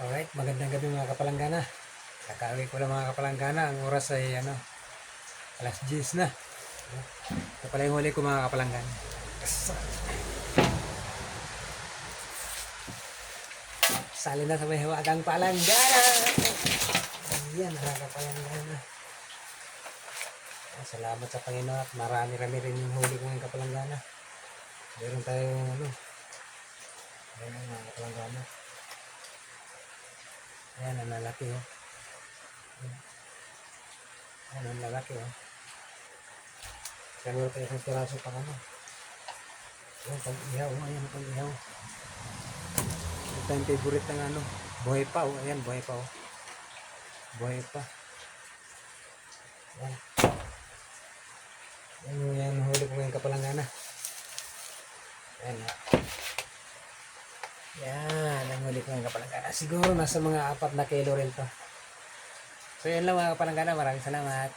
Alright, magandang gabi mga kapalanggana. Kakauwi ko lang mga kapalanggana. Ang oras ay alas 10 na. Ito pala yung huli ko mga kapalanggana. Sali na sa may hiwagang palanggana. Ayan mga kapalanggana. Salamat sa Panginoon at marami-rami rin yung huli ko ng kapalanggana. Meron tayong ayan mga kapalanggana. Ayan ang lalaki oh. Ayan ang lalaki oh. Siguro tayo isang piraso pa ano. Ayan pag-ihaw oh. Ayan ang pag-ihaw. Ito yung favorite ng ano. Buhay pa oh. Ayan buhay pa oh. Buhay pa. Ayan. Yan huli ko ngayon kapalanggana. Ayan ha. Yan ang huli ko ngayon kapalanggana. Siguro nasa mga 4 na kilo rin to. So yan lang mga kapalanggana. Maraming salamat.